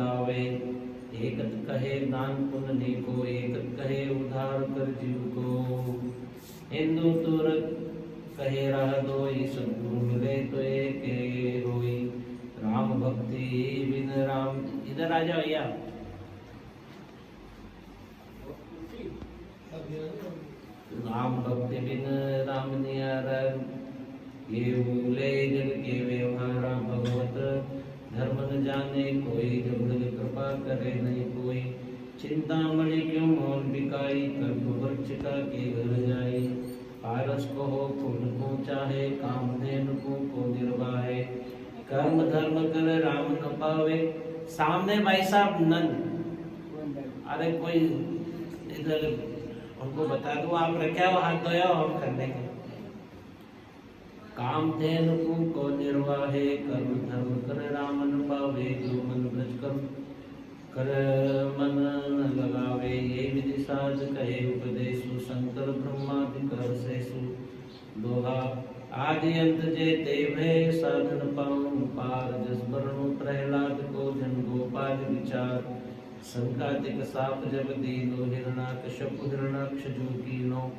लावे। एकत कहे दान पुण्य को, एकत कहे उधार कर जीव को। हिंदू तुरक कहे राह दोई, सद्गुरु मिले तो एक रोई। राम भक्ति बिन राम, इधर आ जाओ भैया। राम भक्ति बिन राम नियारा, ये भूले जग के व्यवहारा। भगवत धर्म न जाने कोई, जब लग कृपा करे नहीं कोई। चिंतामणि क्यों मौन बिकाई, कल्प वृक्ष का के घर जाई। पारस को हो फूल को चाहे, कामधेनु को निर्वाहे। कर्म धर्म कर राम न पावे। सामने भाई साहब नंद, अरे कोई इधर उनको बता दो, आप रखे हो हाथ धोया हम कर देंगे। कामधेनु को निर्वाहे, कर्म धर्म कर राम न पावे। जो मन ब्रज कर मन न लगावे। ये विधि साध कहे उपदेशु, शंकर ब्रह्मादि कर सेसु। दोहा आदि अंत जेते भय, साधन पाऊं पार। जस बरनु प्रहलाद को, जन गोपाल विचार। संकादिक साप जब दीनो, हिरणाकश्यप हिरणाक्ष जो कीनो।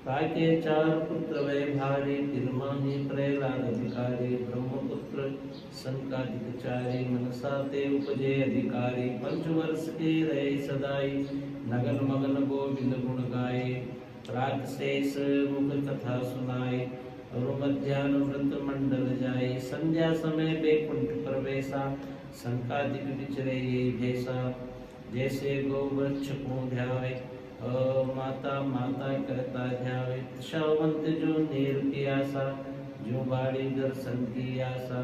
ताके चार पुत्र वै भारी, तिरमाही प्रहलाद अधिकारी। ब्रह्मपुत्र संकादिक चारी, मनसा ते उपजे अधिकारी। पंचवर्ष के रहे सदाई, नगन मगन गोविंद गुण गाए। रात शेष मुख कथा सुनाई, और मध्याह्न व्रत मंडल जाए। संध्या समय बैकुंठ प्रवेशा, संकादिक विचरे ये भेसा। जैसे गोवृक्ष को ध्यावे, माता माता करता ध्यावे। शावंत जो नीर की आशा, जो बाड़ी दर्शन की आशा।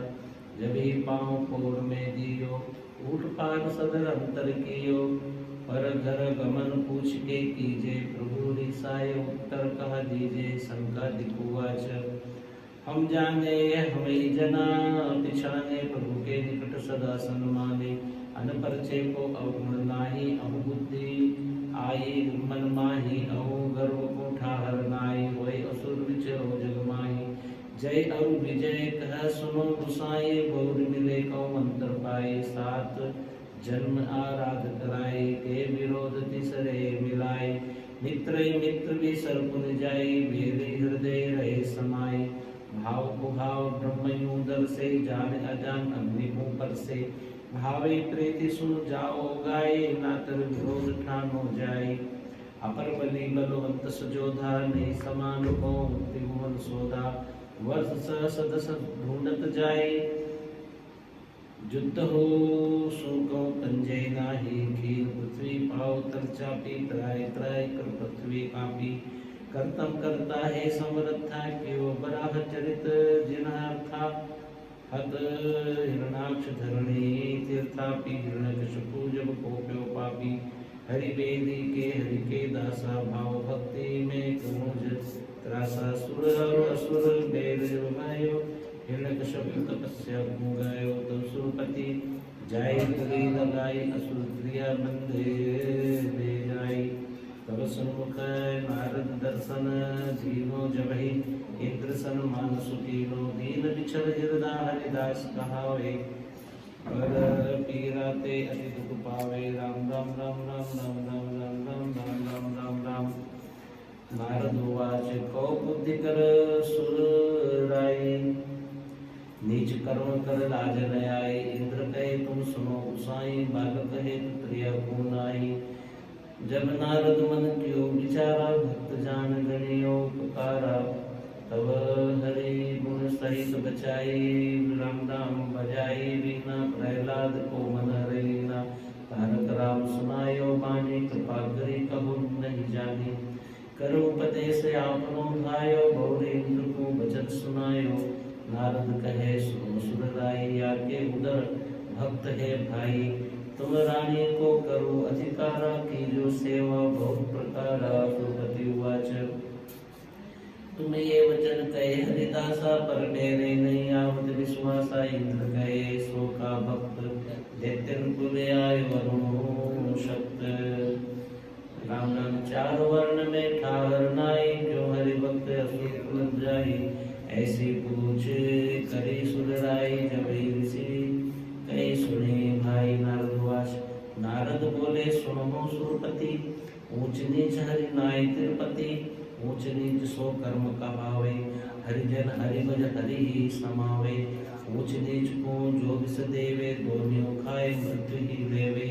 जब ही पाँव पोर में दियो, ऊट पार सदर अंतर कियो। पर घर गमन पूछ के कीजे, प्रभु रिसाए उत्तर कह दीजे। संकादिक उवाच हम जाने हम ही जना, पिछाने प्रभु के निकट सदा सन्माने। अनपरचे को अवगुण नाही, अहु बुद्धि आई मन माही। अहु गर्व को ठाहर नाई, होय असुर विचरो जग माही। जय और विजय कह सुनो गुसाई, गौर मिले को मंत्र पाए। सात जन्म आराध कराए, के विरोध तिसरे मिलाए। मित्र मित्र भी सर्पुन जाई, मेरे हृदय रहे समाये। भाव को भाव ब्रह्मयु दर से, जान अजान अग्नि पर से। भावे प्रीति सुन जाओ गाए, नातर विरोध ठानो जाए। अपर बलि बलवंत सजोधा, नहीं समान को त्रिभुवन सोधा। वर्ष सदस ढूंढत जाए, युद्ध हो सुको पंजे नाही। खीर पृथ्वी पाव तर चापी, त्राय त्राय कर पृथ्वी कापी। कर्तम करता है समर्था, क्यों बराह चरित जिनार्था। हत हिरणाक्ष धरणी तीर्थापि, हिरण्यकशिपु जब कोप्यो पापी। हरि बेदी के हरि के दासा, भाव भक्ति में कमुज त्रासा। सुर और असुर बेद गायो, हिरण्यकशिपु तपस्या गायो। तब सुरपति जाय गली लगाई, असुर क्रिया बंधे ले जाई। तब सन्मुख नारद दर्शन, दीनो जबहि इंद्र सन्मान सुकीनो। दीन बिछल हृदय हरिदास कहावे, पर पीराते अति दुख पावे। राम राम राम राम राम राम राम राम राम राम राम राम। नारद उवाच कौ बुद्धि कर सुर राई, नीच कर्म कर लाज न आई। इंद्र कहे तुम सुनो गोसाई, बालक कहे प्रिय को नाई। जब नारद मन क्यों विचारा, भक्त जान गणियो पुकारा। तब हरि गुण सहित बचाई, राम राम बजाई वीणा। प्रहलाद को मन हरेना, तारक राम सुनायो बानी। कृपा करी कबू नहीं जानी, करो उपदेश आपनो भायो। बहुरे इंद्र को बचन सुनायो, नारद कहे सुनो सुर राई। आके उदर भक्त है भाई, तुम रानी को करो अधिकारा। की जो सेवा बहुत प्रकारा। द्रौपदी उवाच तुम ये वचन कहे हरिदासा, पर मेरे नहीं आवत विश्वासा। इंद्र कहे सो का भक्त, दैत्यन कुले आयो अरुण शक्त। राम नाम चार वर्ण में ठाहर नाई, जो हरि भक्त असुर कुल जाई। ऐसी पूछ करी सुर राई, जब ऋषि कही सुने भाई। नारद नारद बोले सुनो सुरपति, ऊंच नीच हरि नाय तिरुपति, ऊंच नीच सो कर्म कहावे, हरिजन हरि भज हरि ही समावे, ऊंच नीच को जो विष देवे, दोनियों खाए मृत्यु ही लेवे,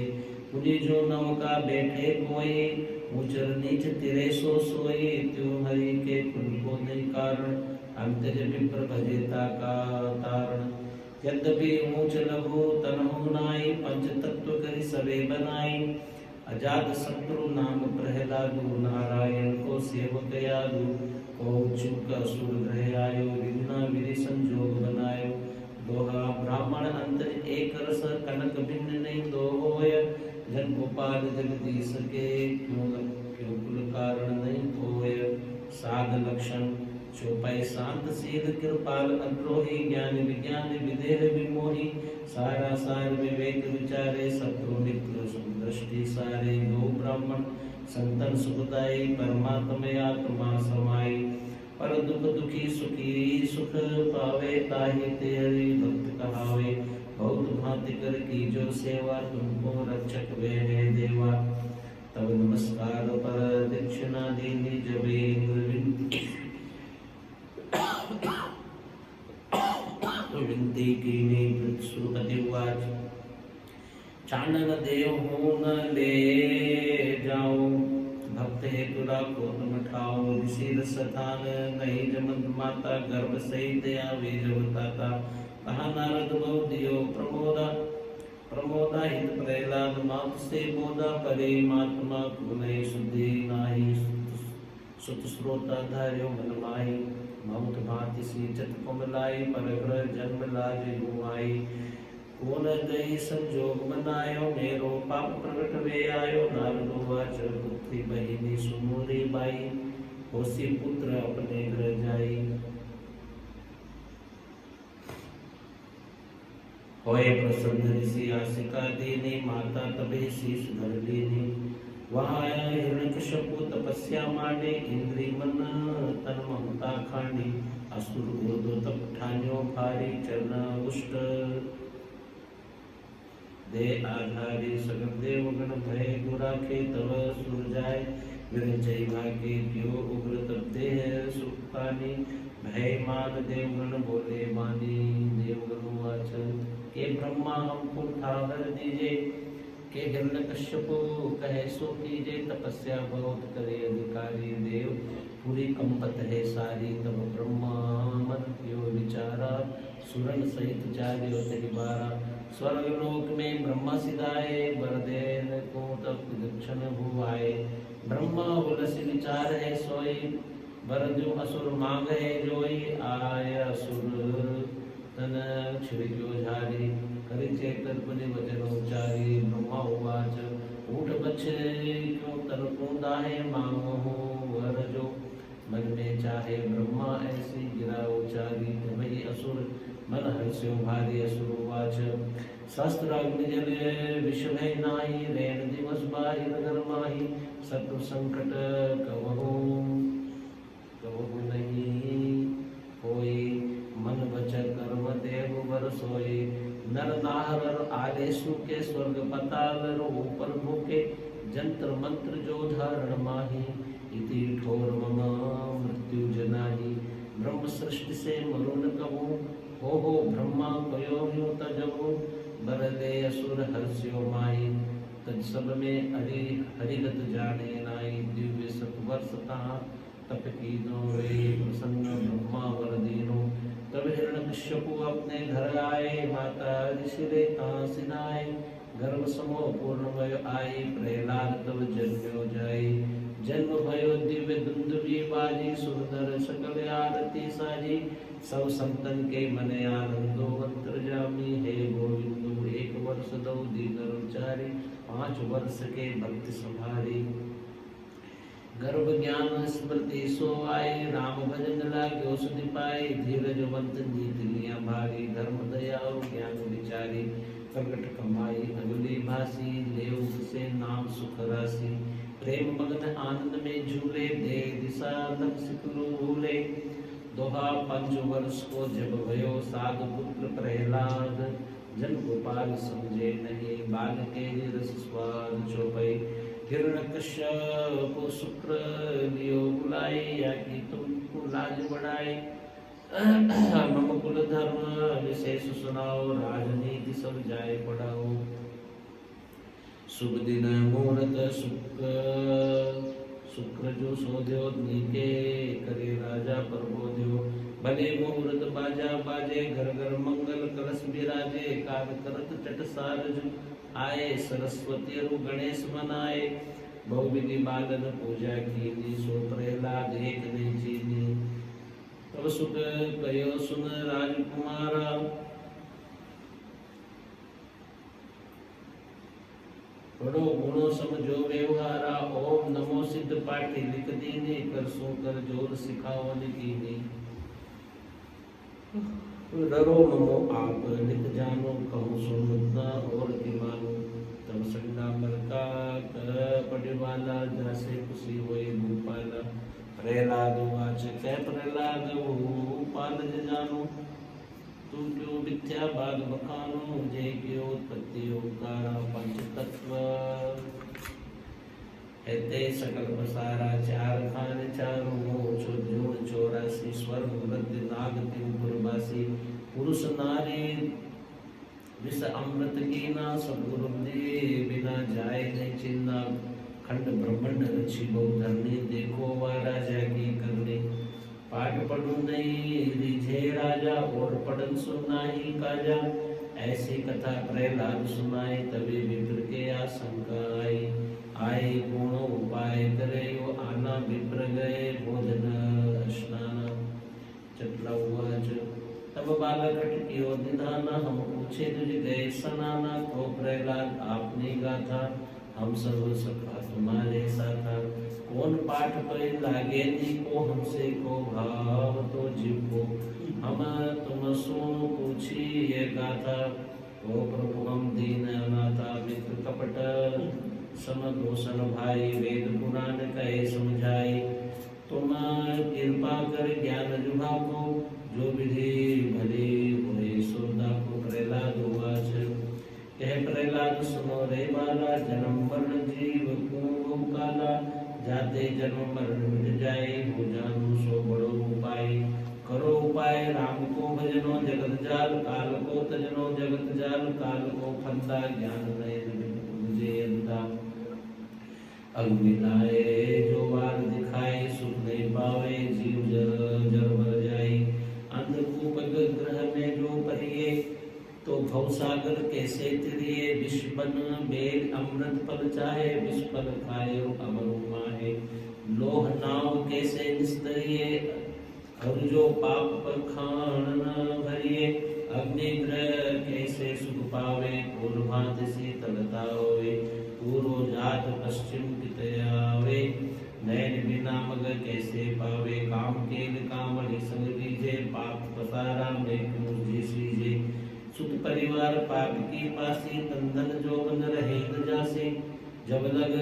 पुनि जो नौका बैठे कोई, ऊंचर नीच तिरे सो सोए, त्यों हरि के कुल को नहीं कारण, अंतज विप्र भजेता का तारण, यद्यपि ऊंच लघु तनहु नाई, पंच तत्व करि सबे बनाई, अजात शत्रु नाम प्रहलादु, नारायण को सेवक यादु, को चूक असुर ग्रह आयो, विघ्न विधि संजोग बनायो, दोहा ब्राह्मण अंतर एक रस, कनक भिन्न नहीं दो होय, जन गोपाल जगदीश के, क्यों कुल कारण नहीं होय, साध लक्षण चौपाई शांत शील कृपाल अद्रोही, ज्ञान विज्ञान विदेह विमोही, सारा सार विवेक विचारे, शत्रु मित्र दृष्टि सारे, दो ब्राह्मण संतन सुखदाई, परमात्म आत्मा समाई, पर दुख दुखी सुखी सुख पावे, ताहि तेरी भक्त कहावे, बहुत भांति कर की जो सेवा, तुमको रक्षक वे है देवा, तब नमस्कार पर दक्षिणा दीनी जबे विनती कीनी सुपतिवाच, चांदन देव हो न ले जाओ, भक्त हेतु राखो तुम ठाओ, ऋषि स्थान नहीं जमत माता, गर्भ सहित आवे जब ताता, कहा नारद बहु दियो प्रमोदा, प्रमोदा हित प्रहलाद मात से बोधा, परमात्मा को नहीं शुद्धि नाही, सुत श्रोता धार्यो मन माही, ममत भांति सींचत कुमलाई, पर ग्रह जन्म लाज युआई, कोन गई संजोग बनायो, मेरो पाप प्रगट वे आयो, नारदो वाच पुत्री बहिनी सुमोरी बाई, होसी पुत्र अपने ग्रह जाई, होए प्रसन्न ऋषि आशिका दीनी, माता तबे शीश धर लीनी, वहाँ हिरण्यकश्यपु तपस्या मांडे, इंद्री मन तन ममता खांडी, असुर उर्दो तप ठान्यो भारी, चरण उष्ट दे आधारी, सगल देव गण भय गुराखे, तव सुर जाय विरंचय भागे, क्यों उग्र तप देह सुख पानी, भय मान देवगण बोले मानी, देवगण वाच के ब्रह्मा हमको ठाकर दीजिए, के हिरण्यकश्यपु कहे सो कीजे, तपस्या बहुत करे अधिकारी, देव पूरी कंपत है सारी, तब ब्रह्मा मन क्यों विचारा, सुरन सहित चार्यो तहि बारा, स्वर्ग लोक में ब्रह्मा सिधाए, बरदेन को तब दक्षिण भुआए, ब्रह्मा उलस विचार है सोई, बर जो असुर मांग है जोई, आय असुर तन छिड़क्यो झारी, करि चेतन पुनि वचन उचारी, ब्रह्मा उवाच ऊठ बछे क्यों तन कूदा है, मांगो वर जो मन में चाहे, ब्रह्मा ऐसी गिरा उचारी, वही असुर मन हर्ष्यो भारी, असुर उवाच शस्त्राग्नि जले विष भय नाही, रैन दिवस बाहिर घर माही, शत्रु संकट कवहु नहीं कोई, मन बचन कर्म देव वर सोई, नर नाहर आदेशु के, स्वर्ग पताल ऊपर भूखे, जंत्र मंत्र जो धारण माही, इति ठोर मम मृत्यु जनाही, ब्रह्म सृष्टि से मरुन कबू, हो ब्रह्मा कयो ह्यो तजबु, बरदे असुर हर्ष्यो माही, तज सब में हरिगत जाने नाई, दिव्य सतवर्ष कहा तप कीनो रे, प्रसन्न ब्रह्मा वर दीनो, तब हिरण्यकश्यपु अपने घर आए, माता ऋषि रेता सिनाए, गर्भ समो पूर्णमय आई, प्रहलाद तब जन्म्यो जाई, जन्म भयो दिव्य दुंदुभी बाजी, सुंदर सकल आरती साजी, सब संतन के मन आनंदो अंतर्जामी, हे गोविंदो एक वर्ष दो दीन चारी, 5 वर्ष के भक्ति संभारी, गर्भ ज्ञान स्मृति सो आए, राम भजन लाग्यो सुधि पाए, धीरजवंत नीत लिया भारी, धर्म दया और ज्ञान विचारी, प्रकट कमाई अगली भासी, लेव से नाम सुख राशि, प्रेम मगन आनंद में झूले, दे दिशा लग सिकलू भूले, दोहा 5 वर्ष को जब भयो, साधु पुत्र प्रहलाद, जन गोपाल समझे नहीं, बाल के रस स्वाद चौपई। हिरण्यकश्यप शुक्र लियो बुलाए, या कि तुमको लाज बढ़ाए। मम कुल धर्म विशेष सुनाओ, राजनीति सब जाए पढ़ाओ। शुभ दिन मुहूर्त शुक्र जो सोध्यो, नीके करे राजा प्रबोध्यो। भले मुहूर्त बाजा बाजे, घर घर मंगल कलश विराजे। काग करत चट सारज आए, सरस्वती रु गणेश मनाए। बहुविधि बालन पूजा कीनी, सो प्रहलाद एक नहीं चीनी। तब सुख कयो सुन राजकुमारा, पढ़ो गुणों समझो व्यवहारा। ओम नमो सिद्ध पाठी लिख दीने, कर सो कर जोर सिखाओ कीने। डरो ममो आप नित जानो, कहूँ सुन मुद्दा और मानो। तब संडामर का पड़वाला, जैसे खुशी होई भूपाला। प्रहलाद वाच कै प्रहलाद पाल जानो, तू क्यों मिथ्या बात बखानो। जय क्यों उत्पत्ति ओंकारा पंच तत्व। हेते सकल पसारा, चार खान चारों मोह। जोड़ 84 स्वर्ग मृत्य नाग त्रिपुर बासी। पुरुष नारी विष अमृत कीना, सद्गुरु दे बिना जाए नहीं चिन्ना। खंड ब्रह्मांड रची बहु धरनी, देखो वह राजा की करनी। पाठ पढ़ू नहीं रिझे राजा, और पढ़न सुनना ही काजा। ऐसी कथा प्रहलाद सुनाई, तभी विप्र के आशंका आई। आए गुण उपाय करे, वो आना विप्र गए भोजन स्नान। चतला उवाच तब बालक टिकियो निधाना, हम पूछे तुझ गए सनाना। तो प्रहलाद आपने गाथा, हम सब सखा तुम्हारे साथा। कौन पाठ पर लागे नी को, हमसे को भाव तो जीव को। हम तुम सुन पूछी ये गाथा, ओ प्रभु हम दीन अनाथा। मित्र कपट समदोषण भाई, वेद पुराण कहे समझाई। तुम कृपा कर ज्ञान जुभाको, जो विधि भले हुए सोदा को। प्रहलाद उवाच कह प्रहलाद सुनो रे बाला, जन्म मरण जीव को काला। जाते जन्म मरण मिट जाए, हो जानो सो बड़ो उपाय। करो उपाय राम को भजनो, जगत जाल काल को तजनो। जगत जाल काल को फंदा, ज्ञान नयन मुझे अंधा। अग्नि लाए जो वार दिखाए, सुख नहीं पावे जीव जर जर मर जाए। अंधकूप ग्रह में जो परिये, तो भवसागर कैसे तिरिये। विष बन बेल अमृत फल चाहे, विष फल खाए अमर माहे। लोह नाव कैसे निस्तरिये, और जो पाप पर खान न भरिये। अग्नि ग्रह कैसे सुख पावे, पूर्व भांति शीतलता होवे। पूर्व जात पश्चिम कित आवे, नैन बिना मग कैसे पावे। काम केल कामड़ी संग लीजे, पाप पसारा में क्यों जी सीजे। सुत परिवार पाप की पासी, तंदन जोगन रहे न जासे। जब लग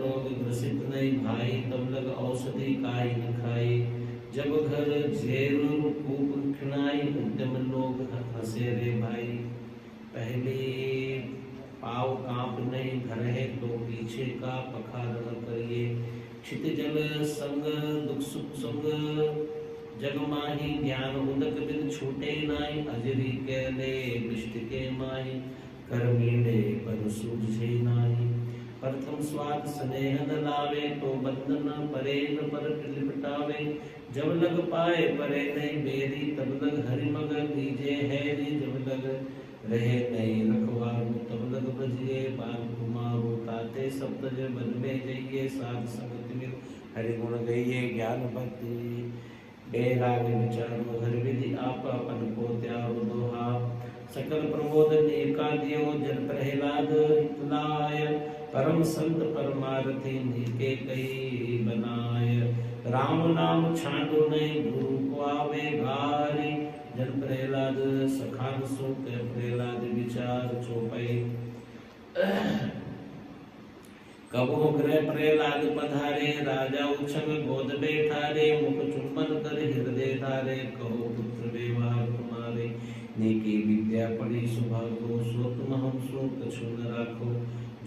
रोग ग्रसित नहीं भाई, तब लग औषधि काई न खाई। जब घर झेर कूप खिनाई, उद्यम लोग हंसे रे भाई। पहले पाव कांप नहीं घर है, तो पीछे का पखार न करिए। क्षित जल संग दुख सुख संग, जग माही ज्ञान उदक बिन छूटे नाई। अजरी के ले विष्ट के माही, कर मीडे पर सूझे नाई। प्रथम स्वाद स्नेह न लावे, तो बंधन परे न पर लिपटावे। जब लग पाए परे नहीं बेरी, तब लग हरि मग लीजे हैरी। जब लग रहे नहीं रखवारू, तब लग बजिए बाल कुमारू। ताते सप्तज बन में जइए, साध संगति में हरि गुण गइए। ज्ञान भक्ति बेराग विचारो, हर विधि आप अपन को त्यारो दोहा। सकल प्रमोद एका दियो, जन प्रहलाद हितलाय। परम संत परमारथी नीके कई बनाय। राम नाम छांडो नहीं, गुरु को आवे गारी। जन प्रहलाद सखान सो, प्रहलाद विचार चौपाई। कबो गृह प्रहलाद पधारे, राजा उछंग गोद बैठारे। मुख चुंबन कर हृदय धारे, कहो पुत्र व्यवहार तुम्हारे। नीकी विद्या पढ़ी सुभागो सो तुम हम सो कछु न राखो।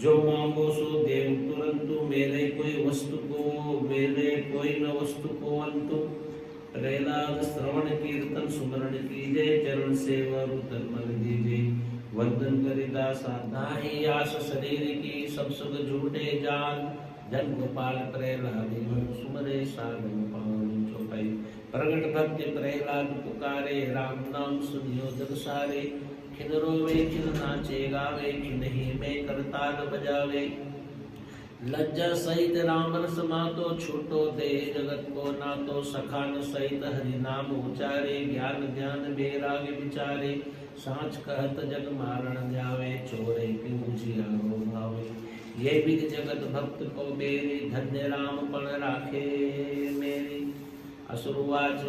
जो मांगो सो देव तुरंतु मेरे कोई वस्तु को मेरे कोई न वस्तु को अंतु। प्रहलाद श्रवण कीर्तन सुमरण कीजे चरण सेवा तन मन दीजे। वंदन करिता साधा ही आस शरीर की सब सुख झूठे जान। जन गोपाल प्रहलाद मन सुमरे साधन पावन चौपाई। प्रगट भक्ति प्रहलाद पुकारे राम नाम सुनियो जग सारे। खिन रोवे खिन नाचे गावे खिन ही में करताल बजावे। लज्जा सहित राम रस मातो छूटो दे जगत को नातो। सखान सहित हरि नाम उचारे ज्ञान ध्यान बेराग विचारे। सांच कहत जग मारण जावे चोरे क्यों जियारो भावे। ये विधि जगत भक्त को बेरी धन्य राम पण राखे मेरी। असुरवाच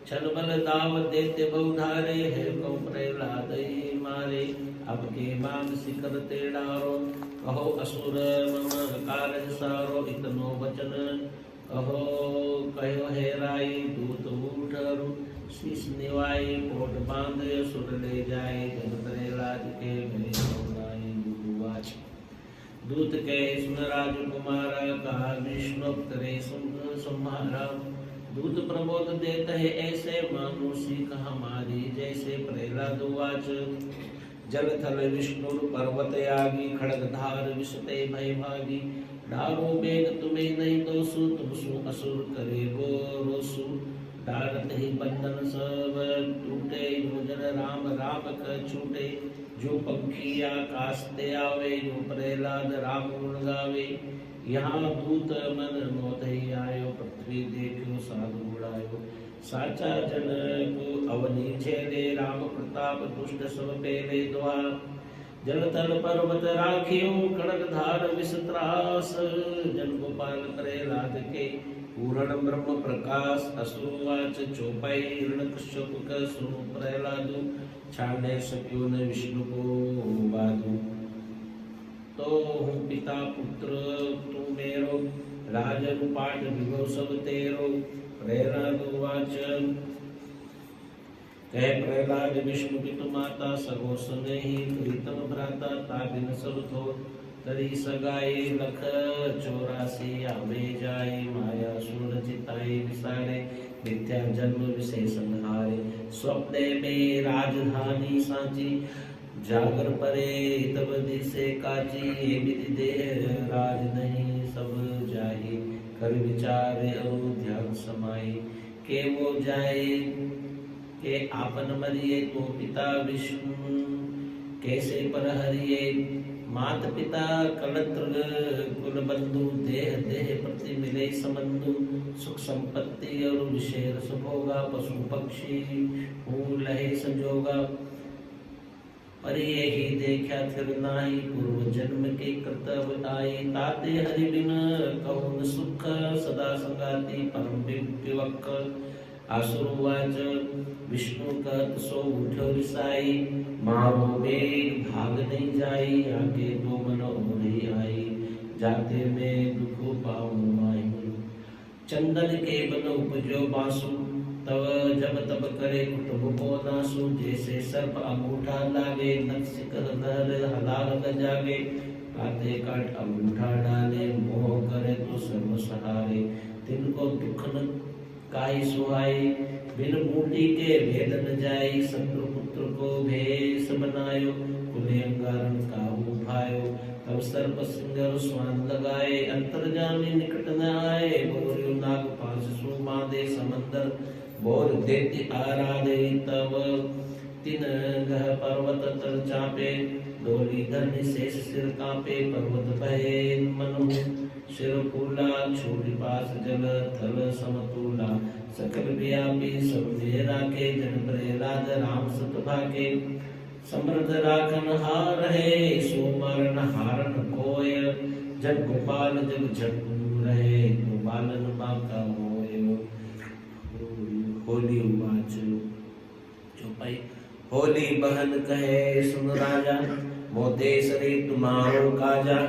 छल बल दाव देते बहुधारे है कौ प्रहलाद मारे। अब के बांध शिखर तेड़ारो कहो असुर मम कारज सारो। इतनो वचन कहो कहो है राई दूत उठरु। शीश निवाई कोट बांध असुर ले जाए। जन प्रहलाद के भय दूत दूत के सुन राजकुमारा। कहा विष्णु करे संहारा। दूत प्रबोध देते है ऐसे मानो सीख हमारी जैसे। प्रहलाद वाच जल थल विष्णु पर्वत यागी। खड़ग धार विषते भय भागी। डारो बेग तुम्हें नहीं दोसु तुम सु असुर करे गो रोसु। डारत ही बंधन सब टूटे भोजन राम राम कर छूटे। जो पंखी आकाश ते आवे जो प्रहलाद राम गुण गावे। यहाँ दूत मन मोत ही आयो पृथ्वी देखो साधु उड़ायो। साचा जन को अवनी छेदे राम प्रताप दुष्ट सब पेले द्वार। जल तल पर्वत राखियो खड़ग धार विष त्रास। जन गोपाल प्रहलाद के पूर्ण ब्रह्म प्रकाश। असुरवाच चौपाई हिरण्यकश्यप का सुनो प्रहलादु। छाड़ने सक्यो न विष्णु को बाधु। तो हूँ पिता पुत्र तू मेरो। राजन पाठ विभव सब तेरो। प्रहलाद वाच कह प्रहलाद विष्णु पितु माता। सगो स्नेही प्रीतम भ्राता ताबिन सब थो। तरी सगाई लख 84 आवे जाए। माया सुर चिताई विसारे मिथ्या जन्म विशेष संहारे। स्वप्ने में राजधानी सांची जागर परे तब दिसे काची। ये विधि देह राज नहीं सब जाहि। कर विचारे और ध्यान समाई। के वो जाए के आपन मरिए तो पिता विष्णु कैसे पर हरिए। मात पिता कलत्र कुल बंधु देह देह प्रति मिले संबंधु। सुख संपत्ति और विशेष भोगा पशु पक्षी फूल लहे संजोगा। पर यही देखा फिर नाई पूर्व जन्म के कर्तव्य आई। ताते हरि बिन कौन सुख सदा संगाति परम विवक। आसुरवाच विष्णु कहत सो उठो रिसाई। मारो बेग भाग नहीं जाई। आगे दो मन नहीं आई। जाते में दुख पाऊं माही। चंदन के बन उपजो बासु। तब जब तब करे कुटुंब को नासु। जैसे सर्प अंगूठा लागे नक्सिक नर हलाल जागे। काटे काट अंगूठा डाले मोह करे तो सर्व सहारे। तिनको दुख न काई सुहाई बिन बूटी के भेद न जाई। शत्रु पुत्र को भेष बनायो कुले अंगारन काबू भायो। तब सर्प सिंगर स्वान लगाए अंतर्जामी निकट न आए। बोरियो नाग पास सु बांधे समंदर बोर देती आराधे। तब तिन गह पर्वत तर चापे। डोली धरनी शेष सिर कांपे। पर्वत भये मनु सिर फूला। छोड़ी पास जल थल समतूला। सकल व्यापी सब में राखे। जन प्रहलाद राम सत भागे। समृद्ध राखन हार है सो मरण हारन कोय। जन गोपाल जग झटू रहे तो बालन बाका होय। होली उवाच चौपाई। होली बहन कहे सुन राजा। मोते सरे तुम्हारो काजा।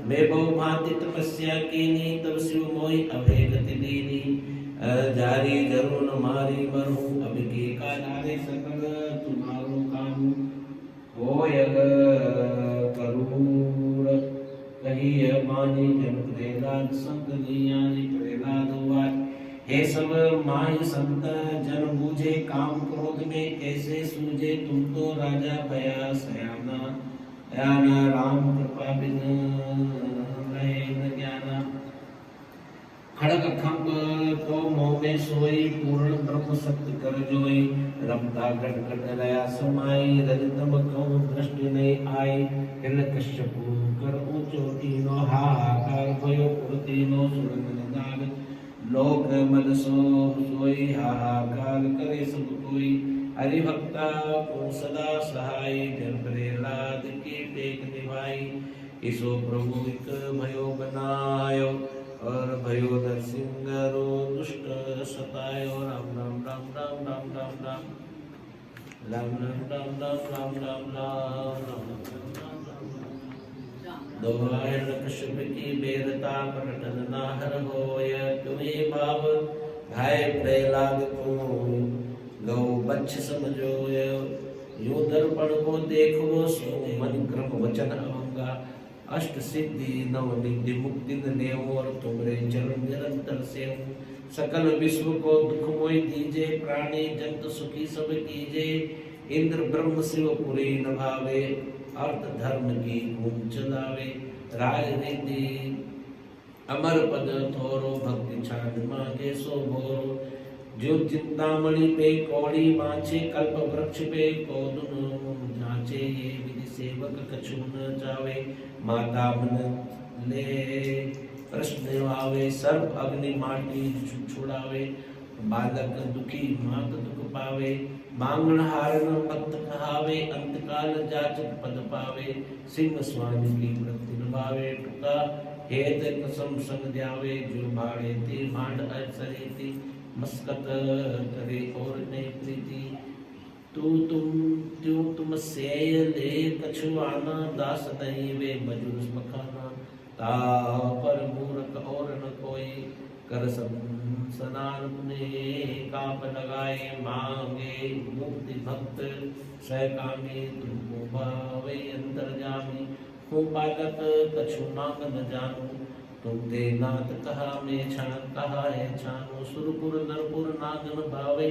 मैं बहु भांति तपस्या कीनी। तब शिव मोहि अभय गति दीनी। जारी जरुन मारी मरहूं। अब के काजारे सकल तुम्हारो होय करूर कहिय मानी जन प्रहलाद संग लियानि प्रहलाद वाच हे सब माय संत जन बूझे काम क्रोध में कैसे सूझे तुम तो राजा भया सयाना दयाना राम कृपा बिन रहे न ज्ञाना खड़ग खंग तो मोह में सोई पूर्ण ब्रह्म सत्य कर जोई रमता गट गट रया समाई रजतम कहूँ दृष्टि नहीं आई हिरण्यकश्यप कर ऊंचो तीनो हाहाकार भयो पुर तीनो सुरन निदान लोक मद सोई हाहाकार करे सब कोई हरिभक्ता को सदा सहाय जन प्रहलाद की टेक निभाई इसो प्रभु एक भयो बनायो और भयो नरसिंह रो दुष्ट सतायो राम राम राम राम राम राम राम राम राम राम राम राम राम राम दोहायन कश्यप की बेरता पटन नाहर होय तुम्हें भाव भाई प्रहलाद को गौ बच्च समझो यो दर्पण को देखो सो मन क्रम वचन अवंगा अष्ट सिद्धि नव निधि मुक्ति देव और तुम्हारे चरण निरंतर से सकल विश्व को दुख मोहि दीजे प्राणी जंत सुखी सब कीजे इंद्र ब्रह्म शिव पुरी नभावे अर्थ धर्म की भूम चलावे राजनीति अमर पद थोरो भक्ति छान मांगे सो भोरो जो चिंतामणि पे कौड़ी माचे कल्प वृक्ष पे कोदुन जाचे ये विधि सेवक कछु न जावे माता मन ले प्रश्न आवे सर्व अग्नि माटी छुड़ावे बालक दुखी मात दुख पावे मांगण हारण भक्त कहावे अंतकाल जाचक पद पावे सिंह स्वामी की वृत्ति निभावे टुका हेत कसम संग द्यावे जो भाड़े ते मांड अचरेती मस्कत करे और नहीं प्रीति तुम सेय ले कछुआना दास नहीं वे मजूर मखाना ता पर मूर्ख और न कोई कर सनान ने काप लगाए मांगे मुक्ति भक्त सहकामी तुमको भावे अंतर्जामी हो बालक कछु मांग न जानू तुम ते नाथ कहा मैं छान कहा है छानो सुरपुर नरपुर नागन भावे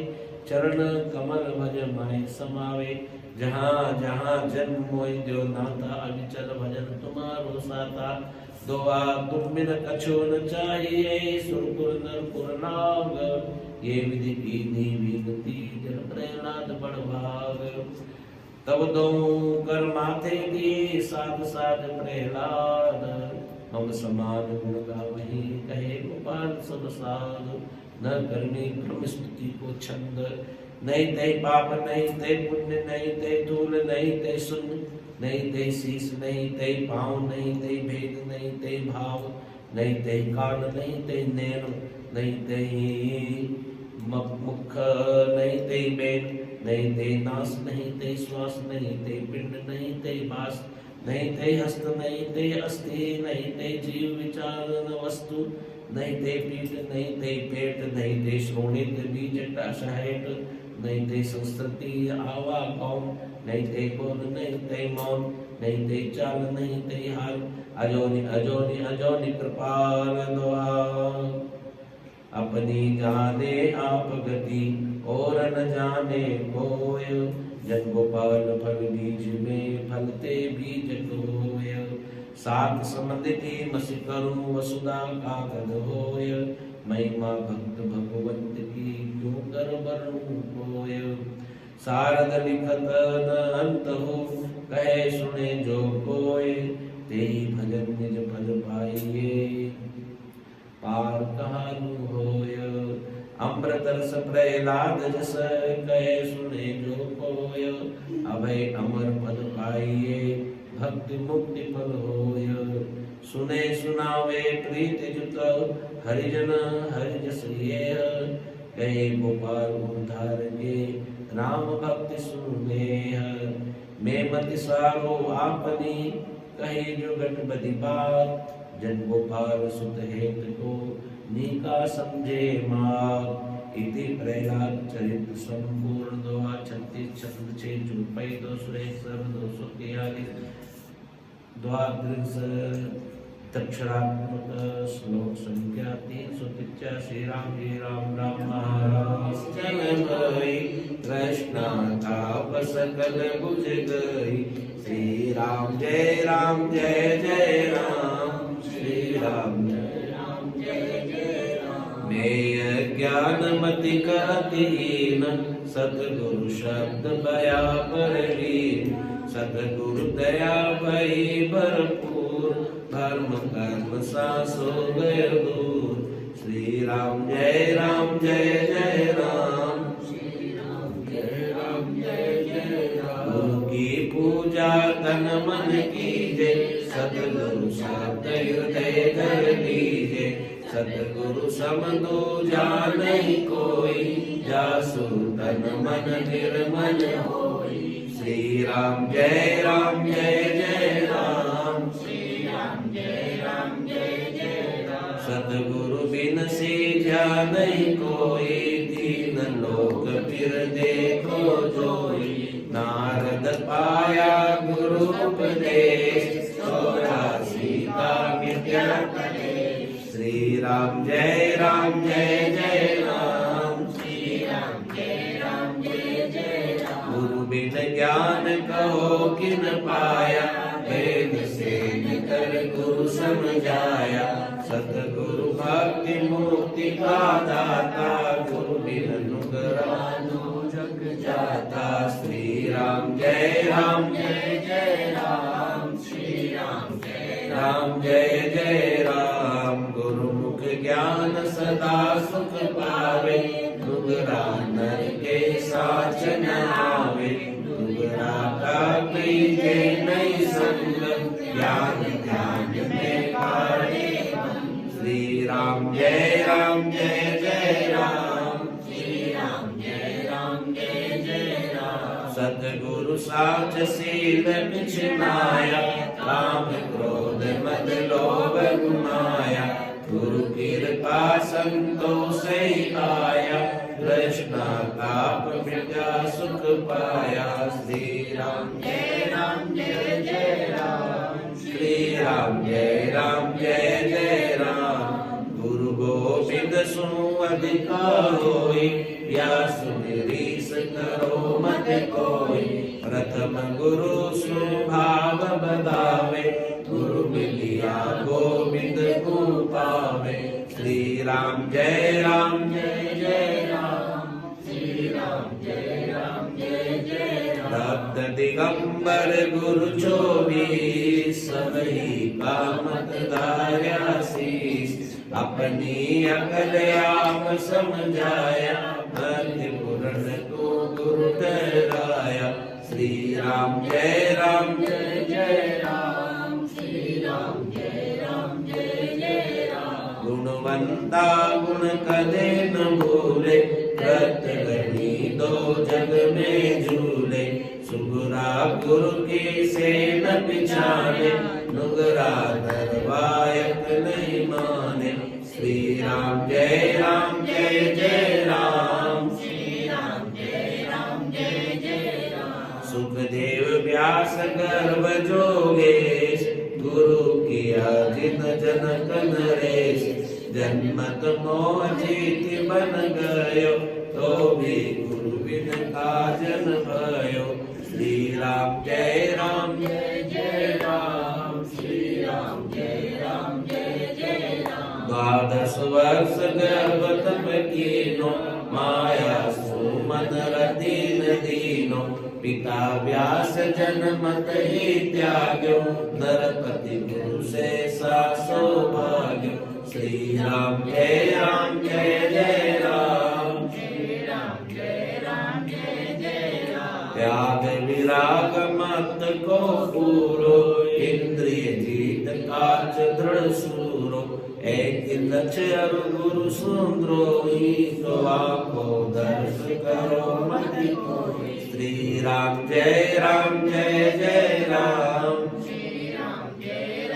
चरण कमल भज माय समावे जहाँ जहाँ जन्म मोय जो नाथा अविचल भजन तुम्हारो साता दुआ तुम बिन कछु न चाहिए सुरपुर नरपुर नाग ये विधि की विनती जन प्रहलाद बड़ भाग तब दो कर माथे की साध साध प्रहलाद मम समान गुण गावहि कहे गोपाल सब साध न करनी ब्रह्म स्तुति को छंद नहीं ते पाप नहीं ते पुण्य नहीं ते धूल नहीं ते सुन नहीं ते शीस नहीं ते पाँव नहीं ते भेद नहीं ते भाव नहीं ते कान नहीं ते नैन नहीं ते मुख नहीं ते बेन नहीं ते नास नहीं ते श्वास नहीं ते पिंड नहीं ते बास नहीं ते हस्त नहीं ते अस्थि नहीं ते जीव विचार न वस्तु नहीं ते पीठ नहीं ते पेट नहीं ते श्रोणित बीज सहेट नहीं ते संस्कृति आवा कौम नहीं ते बोल नहीं ते मौन नहीं ते चाल नहीं ते हाल अजोनि अजोनि अजोनि कृपाल दुआ अपनी जाने आप गति और न जाने कोय जन गोपाल फल बीज में फलते बीज होय सात समंद की मसी करूं वसुधा कागज होय महिमा भक्त भगवंत की क्यों कर वर्णू होय सारद लिखत न अंत हो कहे सुने जो कोय तेई भजन निज फल पाइए पार कहानु होय अमृत रस प्रहलाद जस कहे सुने जो कोय अभय अमर पद पाइए भक्ति मुक्ति फल होय सुने सुनावे प्रीत जुत हरिजन हरिजस ये कहे गोपाल उद्धार गे राम भक्ति सुने मैं मति सारो आपनी कहे जो गट बदि बात जन गोपाल सुत हेत को नीका समझे मात इति प्रहलाद चरित्र संपूर्ण 236 छंद 6 चौपाई 261 243 द्वादश अक्षरात्मक श्लोक संख्या 385 राम जी राम राम जन्मई कृष्ण ताप सकल बुझ गई श्री राम जय जय राम श्री राम जय जय राम मैं ज्ञानमति कहतीन सतगुरु शब्द बया परवीन सतगुरु दया भई भरपूर धर्म कर्म सासो गय दूर श्री राम जय जय राम श्री राम जय राम गुरु की पूजा तन मन कीजे सतगुरु शब्द हृदय धर लीजे सतगुरु सम दूजा नहीं कोई जासु तन मन निर्मल होई श्री राम जय जय राम श्री राम जय जय राम सतगुरु बिन सीझा नहीं कोई दीन लोक फिर देखो जोई नारद पाया गुरु उपदेश 84 का मिथ्या कलेश श्री राम जय जय राम श्री राम जय जय राम गुरु बिन ज्ञान कहो किन पाया वेद से निकर गुरु समझाया सतगुरु भक्ति मुक्ति का दाता गुरु बिन नुगरानो जग जाता श्री राम जय जय राम श्री राम जय राम गुरु मुख ज्ञान सदा सुख पावे नुगरा नर के साच न आवे नुगरा का कीजे नहीं संग ज्ञान में पारे श्री राम जय जय राम श्री राम जय राम सतगुरु साच सील बिछनाया काम क्रोध मद लोभ गुमाया गुरु कृपा संतोष आया कृष्ण ताप मिटा सुख पाया श्री राम जय राम श्री राम जय राम गुरु गोविंद सु अधिकार होई व्यास रीस करो मत कोई प्रथम गुरु सुभाव बदावे गुरु मिलिया गोविंद को पावे श्री राम जय राम श्री राम जय राम भक्त दिगंबर गुरु 24 सबही का मत दार्यासीस अपनी अकल आप समझाया मध्य पुरण को गुरु ठहराया श्री राम जय राम श्री राम जय राम गुणवंता गुण कले न भूले कृत गणी दो जग में झूले सुगुरा गुरु की सेन पिछाने नुगरा दरवायक नहीं माने श्री राम जय राम श्री राम जय राम सुखदेव व्यास गर्भ जोगेश गुरु किया जिन जनक नरेश जन्मत मोह जीति बन गयो तो भी गुरु बिन काजन भयो श्री राम जय राम श्री राम जय राम द्वादश वर्ष गर्भ तप कीनो माया सुमन रदीन दीनो पिता व्यास जन्मत ही त्याग्यो नरपति गुरु से सा सौभाग्यो श्री राम जय राम श्री राम जय राम त्याग विराग मत को पूरो इंद्रिय जीत काच दृढ़ सूरो एक लक्ष अरु गुरु सुंदरो तो आपको दर्श करो मत कोई श्री राम जय राम श्री राम जय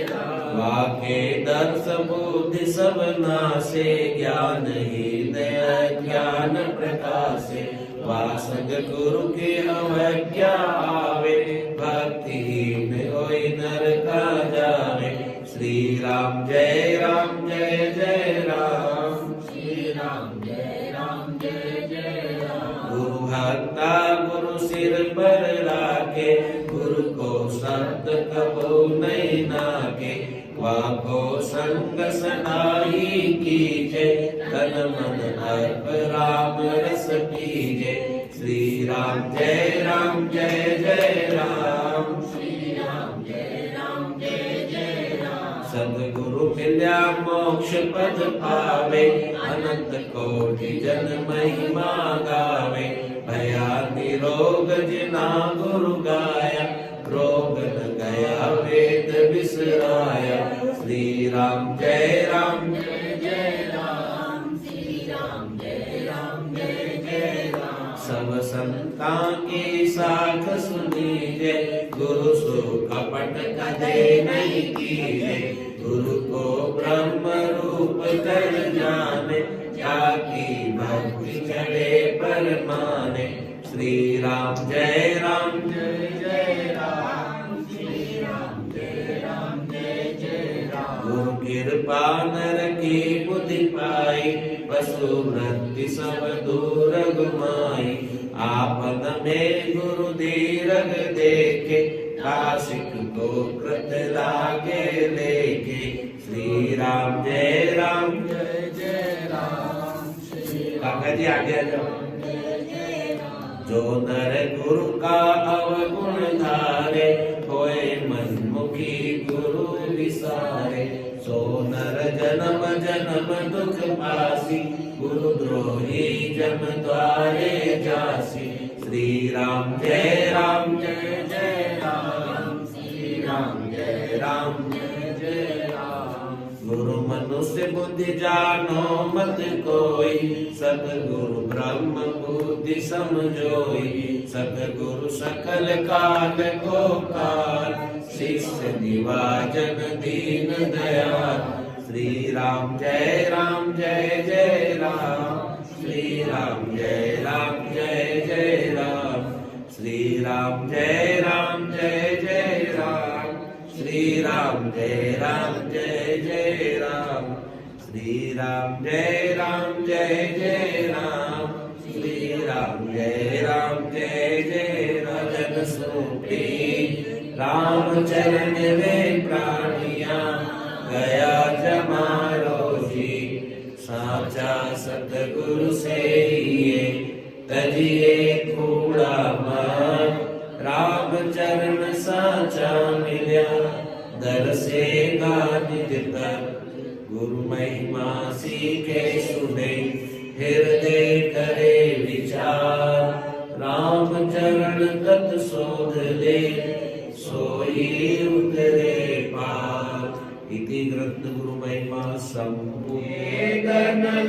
राम वाके दर्श बुद्धि सब नासे, ज्ञान हृदय ज्ञान प्रकाशे। वासग गुरु के अवज्ञा आवे, भक्तिहीन होई नरका जावे। श्री राम जय राम जय जय राम, श्री राम जय राम जय जय राम। गुरु भक्ता गुरु सिर पर राखे, गुरु को शब्द कबो नहीं नाके। वाको संग सदाई कीजे, तन मन अर्प राम रस पीजे। श्री राम जय राम जय जय राम, श्री राम जय राम जय जय राम। सद्गुरु मिल्या मोक्ष पद पावे, अनंत कोटि जन महिमा गावे। भया निरोग जिना गुरु गाया, रोग न गया वेद बिसराया। श्री राम जय राम जय जय राम, श्री राम जय राम जय जय राम। सब संता की साख सुनीजे, गुरु सो कपट कदे नहीं कीजे। गुरु को ब्रह्म रूप कर जाने, जाकी भक्ति चढ़े पर माने। श्री राम जय राम जय जय राम, श्री राम जय राम जय जय राम। गुरु कृपा नर की बुद्धि पाई, पशु मृत्यु सब दूर गुमाई। आपन में गुरु दीरग देखे, आशिक को कृत लागे लेके। श्री राम जय राम, काका जी आगे आ जाओ। जो नर गुरु का अवगुण धारे, होए मनमुखी गुरु विसारे। सो नर जन्म जन्म दुख पासी, गुरु द्रोही जम द्वारे जासी। श्री राम जय जय राम, श्री राम जय राम जय जय राम। गुरु मनुष्य बुद्धि जानो मत कोई, सद्गुरु ब्रह्म बुद्धि समझोई। सद्गुरु सकल काल को काल, शिष्य निवाजन दीन दयाल। श्री राम जय जय राम, श्री राम जय जय राम। श्री राम जय जय राम, श्री राम जय जय राम। श्री राम जय जय राम, श्री राम जय जय राम। जन सोपी राम चरण में प्राणिया, गया जमारो जी। साचा सतगुरु से ये, तजिए कूड़ा मन। राम चरण साचा मिल्या, दरसेगा निज तन। गुरु महिमा सीखे सुने, हृदय करे विचार। राम चरण तत् शोध ले, सोई उतरे पार। इति ग्रंथ गुरु महिमा संपूर्ण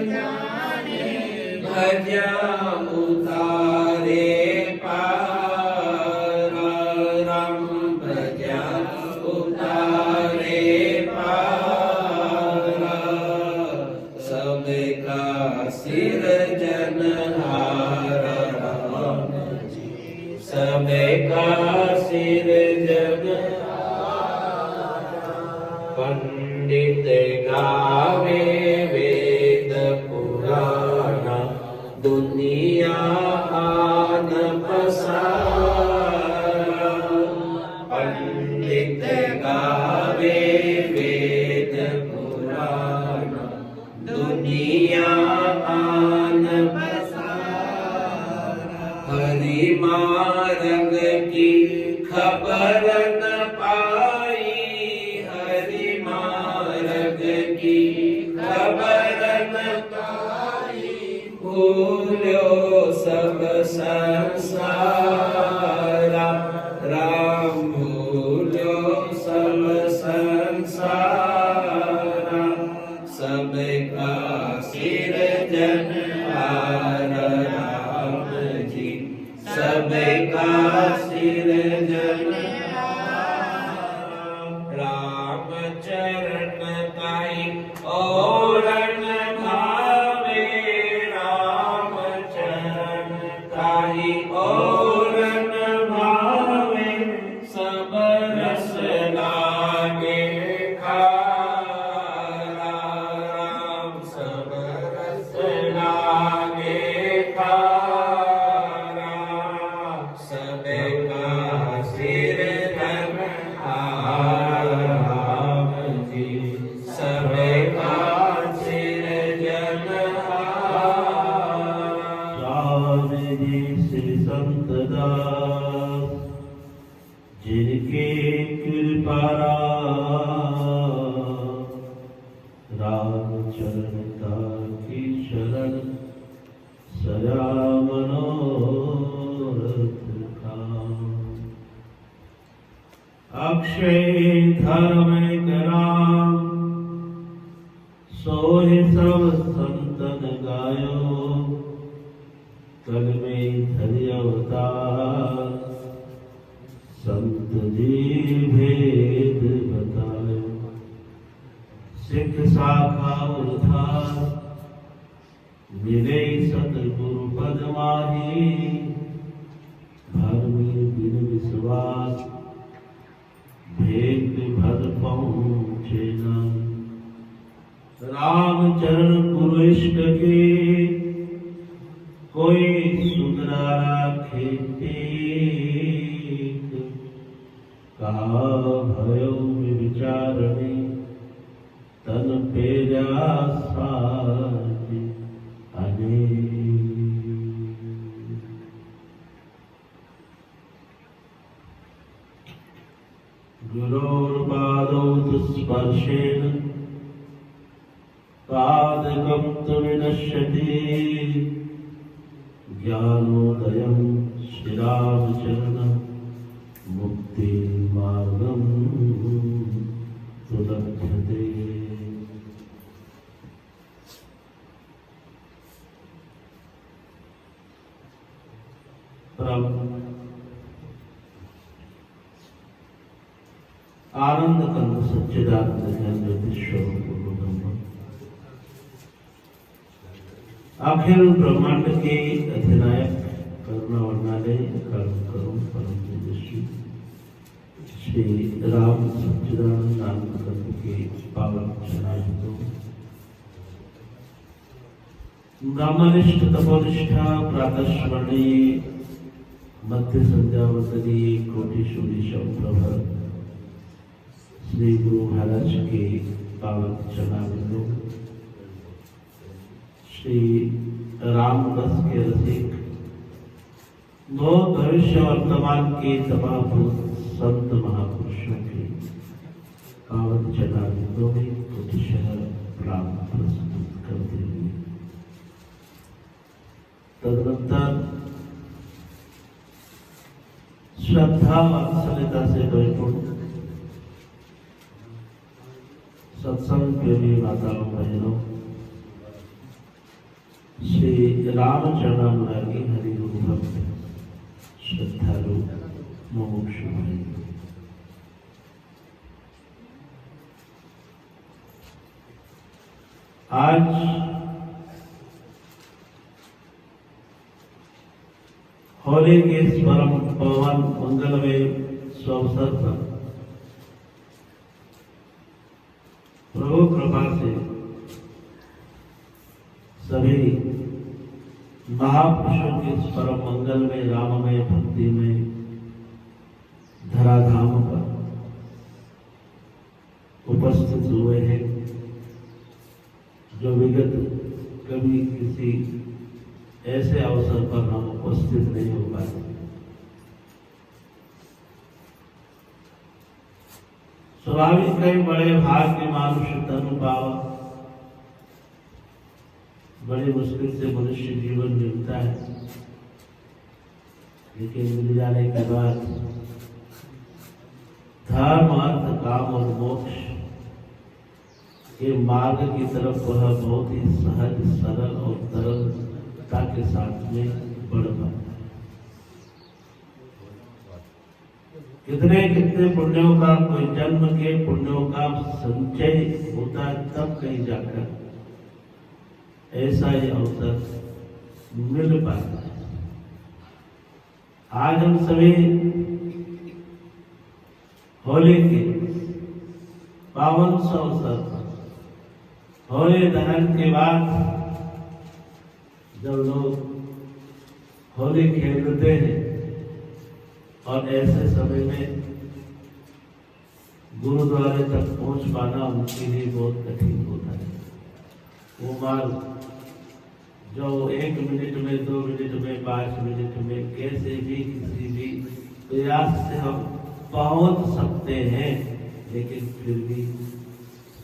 जाने, भजा उतारे पार। राम भजा उतारे पार। सबका सिरजनहार राम जी, सबका सिरजनहार। पंडित गावे वेद पुराण, दुनिया आन पसारा। पंडित गावे वेद पुराण, दुनिया आन पसारा। हरि मार्ग की खबर न पाई, हरि मार्ग की खबर न पाई। भूल्यो सब संसारा, राम भूल्यो सब संसारा। सबका सिरजनहार राम जी, सबका सिरजनहार। राम चरण प्यारा राम चरण की शरण सया मनोरथ का। अक्षय धर्म कराम सोहि सब संतन गायो। कल में धरि अवतार संत जी भेद बतायो। सिख शाखा उद्धार मिले सतगुरु पद माही। धर्म बिन विश्वास भेद भद पहुँचे न। राम चरण गुरु इष्ट के कोई सुधरा राखे टेक। कहा भयो विचारणी तन पेरा साज अनेक। गुरोर्पादौ स्पर्शेन पादकं तु विनश्यति। ज्ञानोदयं श्रीरामचरणं मुक्तिमार्गं तु लभ्यते। आनंद कंद सच्चिदानंद ज्ञान ज्योति स्वरूप ब्रह्म अखिल ब्रह्मांड के अधिनायक करुणा वर्णालय कर्म करुण परम तेजस्वी श्री राम सच्चिदानंद आनंद कंद के पावन चरणारविंदों। ब्राह्मनिष्ठ तपोनिष्ठा प्रातः स्मरणीय मध्य संध्यावतरी कोटि सूर्य संप्रभर श्री गुरु महाराज के पावन चरणारविंदों। श्री रामदास के रसिक भूत भविष्य वर्तमान के तमाम संत महापुरुषों के पावन चरणारविंदों में कोटिशः प्रणाम प्रस्तुत करते हुए तदनंतर श्रद्धा वात्सल्यता से परिपूर्ण सत्संग प्रेमी माताओं बहनों, श्री रामचरणानुरागी हरि गुरु भक्त श्रद्धालु मुमुक्षु भाई, आज होली के इस परम पावन मंगलमय अवसर पर प्रभु कृपा से सभी महापुरुषों के परम मंगल में राममय भक्ति में धराधाम पर उपस्थित हुए हैं, जो विगत कभी किसी ऐसे अवसर पर हम उपस्थित नहीं हो पाए। स्वाभाविक है, बड़े भाग्य मानुष तन पावा। बड़ी मुश्किल से मनुष्य जीवन मिलता है, लेकिन मिल जाने के बाद धर्म अर्थ काम और मोक्ष के मार्ग की तरफ वह बहुत ही सहज सरल और तरलता के साथ में बढ़ पाता है। कितने कितने पुण्यों का कोई जन्म के पुण्यों का संचय होता है, तब कहीं जाकर ऐसा ही अवसर मिल पाता है। आज हम सभी होली के पावन अवसर पर होली दहन के बाद जब लोग होली खेलते हैं और ऐसे समय में गुरुद्वारे तक पहुंच पाना उनके लिए बहुत कठिन होता है। वो माल जो 1 मिनट में, 2 मिनट में, 5 मिनट में कैसे भी किसी भी प्रयास से हम पहुंच सकते हैं, लेकिन फिर भी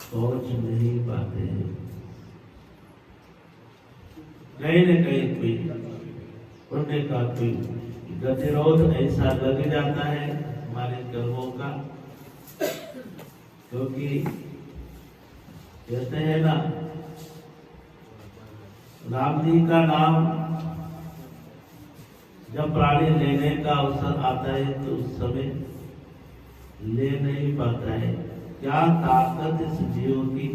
पहुंच नहीं पाते हैं। कहीं न कहीं कोई पुण्य का कोई गतिरोध ऐसा लग जाता है हमारे कर्मों का, क्योंकि कहते हैं ना, राम जी का नाम जब प्राणी लेने का अवसर आता है तो उस समय ले नहीं पाता है। क्या ताकत इस जीव की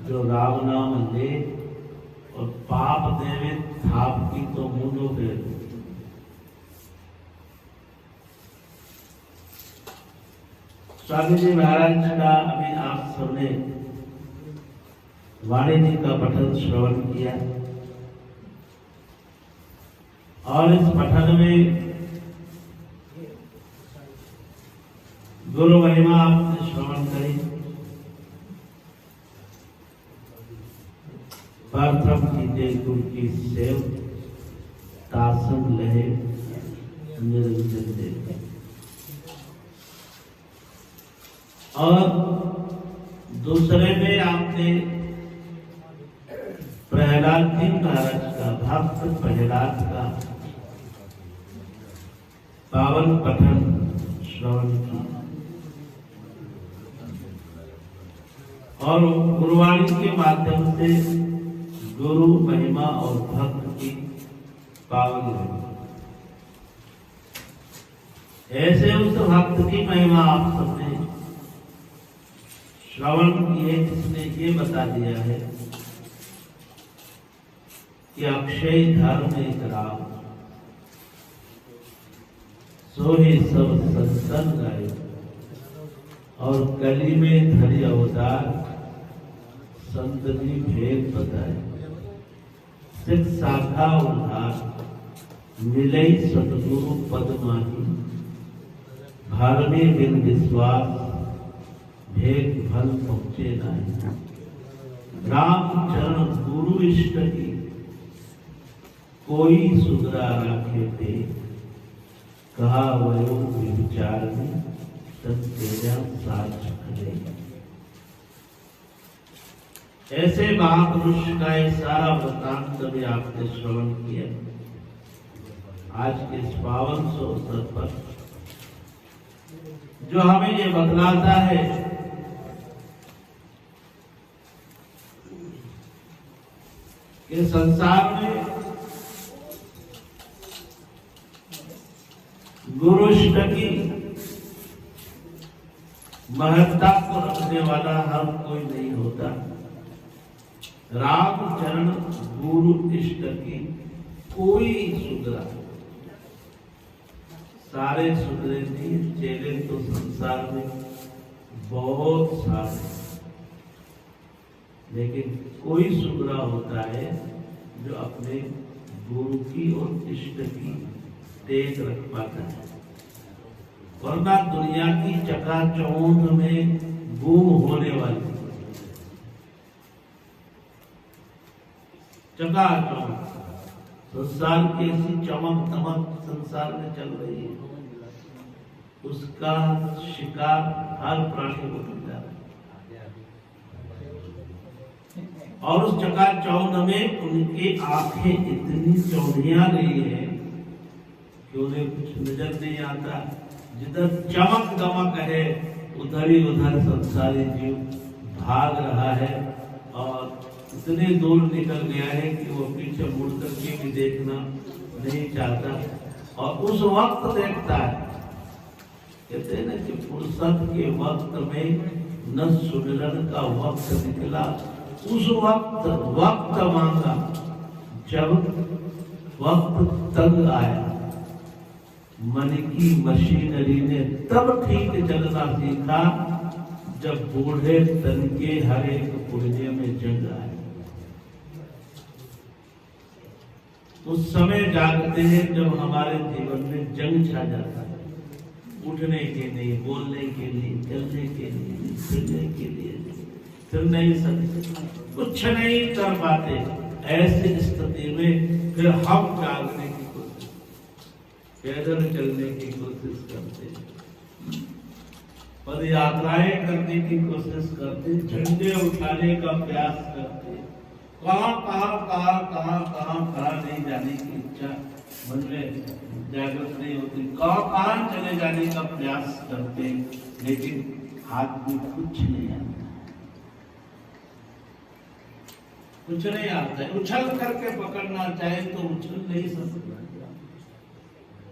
जो राम नाम ले और पाप देवे थाप की तो मुंडो फेर। स्वामी जी महाराज का अभी आप सबने वाणी जी का पठन श्रवण किया और इस पठन में गुरु महिमा आपने श्रवण करी। प्रथम कीजिए गुरु की सेव, तासन लहे निरंजन देव। और दूसरे में आपने प्रहलाद जी महाराज का, भक्त प्रहलाद का पावन पठन श्रवण किया और गुरुवाणी के माध्यम से गुरु महिमा और भक्त की पावन महिमा, ऐसे उस भक्त की महिमा आप सबने श्रवण किए, जिसने ये बता दिया है कि अक्षय धर्म एक राम, सो ही सब संतन गाए, और कली में धरि अवतार संतनी भेद बताए। सिख शाखा उद्धार मिले सतगुरु पद माही, भारमे बिन विश्वास भेद फल पहुंचे नहीं। राम चरण गुरु इष्ट की कोई सुधरा राखे थे, कहा वयो विचार में तेरा साच करे। ऐसे महापुरुष का ये सारा वृतांत भी आपने श्रवण किया। आज के इस पावन अवसर पर जो हमें ये बतलाता है कि संसार में गुरुष्ट की महत्ता को रखने वाला हर कोई नहीं होता। राम चरण गुरु इष्ट की कोई सुधरा, सारे सुधरे नहीं, चेले तो संसार में बहुत सारे, लेकिन कोई सुधरा होता है जो अपने गुरु की और इष्ट की टेक रख पाता है। वरना दुनिया की चकाचौंध में गुम होने वाली चकाचौंध संसार की ऐसी चमक दमक संसार में चल रही है, उसका शिकार हर प्राणी को बन जा रहा है। और उस चकाचौंध में उनकी आंखें इतनी चौधिया रही है कि उन्हें कुछ नजर नहीं आता। जिधर चमक दमक है उधर ही उधर संसारी जीव भाग रहा है और इतने दूर निकल गया है कि वो पीछे मुड़ करके भी देखना नहीं चाहता। और उस वक्त देखता है, कहते हैं ना कि फुर्सत के वक्त में न सुमिरन का वक्त निकला। उस वक्त मांगा जब वक्त तंग आया। मन की मशीनरी ने तब ठीक चलना सीखा जब बूढ़े तन के हर एक पुर्जे में जंग आए। उस समय जागते हैं जब हमारे जीवन में जंग छा जाता है, उठने के लिए, बोलने के लिए, चलने के लिए, फिरने के लिए, फिर नहीं सकते, कुछ नहीं कर पाते। ऐसी स्थिति में फिर हम जागने की कोशिश, पैदल चलने की कोशिश करते हैं। पद यात्राएं करने की कोशिश करते, झंडे उठाने का प्रयास करते, कहाँ नहीं जाने की इच्छा मन में जागृत नहीं होती, कहाँ चले जाने का प्रयास करते, लेकिन हाथ में कुछ नहीं आता, कुछ नहीं आता है। उछल करके पकड़ना चाहे तो उछल नहीं सकता,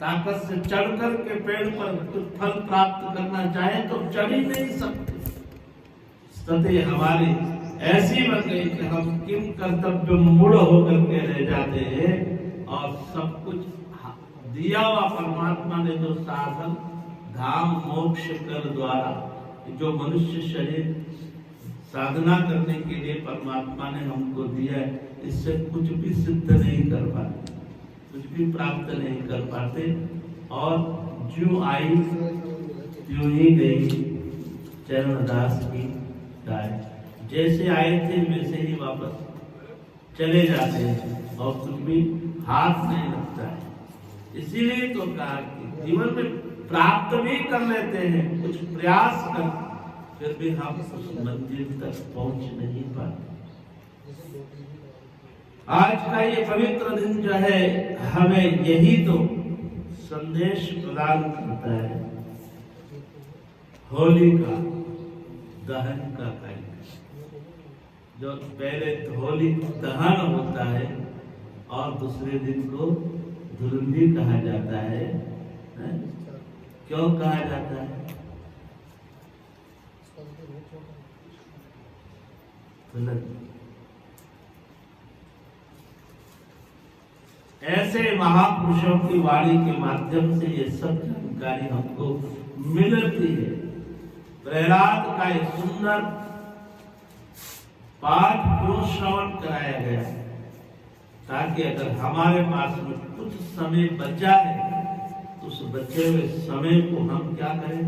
ताकत से चढ़ करके पेड़ पर कुछ फल प्राप्त करना चाहे तो चढ़ ही नहीं सकते। स्थिति हमारी ऐसी बन गई कि हम किम कर्तव्य मूढ़ होकर के रह जाते हैं, और सब कुछ दिया हुआ परमात्मा ने जो साधन धाम मोक्ष कर द्वारा जो मनुष्य शरीर साधना करने के लिए परमात्मा ने हमको दिया है, इससे कुछ भी सिद्ध नहीं कर पाते, कुछ भी प्राप्त नहीं कर पाते, और जो आई त्यों ही गई चरणदास की गाय। जैसे आए थे वैसे ही वापस चले जाते हैं और कुछ भी हाथ नहीं लगता है। इसीलिए तो कहा कि जीवन में प्राप्त भी कर लेते हैं, कुछ प्रयास कर, फिर भी हम उस मंदिर तक पहुंच नहीं पाते। आज का ये पवित्र दिन जो है हमें यही तो संदेश प्रदान करता है। होली का दहन का कार्यक्रम, जो पहले होली दहन होता है और दूसरे दिन को धुलंडी कहा जाता है। क्यों कहा जाता है? ऐसे महापुरुषों की वाणी के माध्यम से ये सब जानकारी हमको मिलती है। प्रहलाद का एक सुंदर पाठ क्यों श्रवण कराया गया, ताकि अगर हमारे पास में कुछ समय बचा है तो उस बचे हुए समय को हम क्या करें?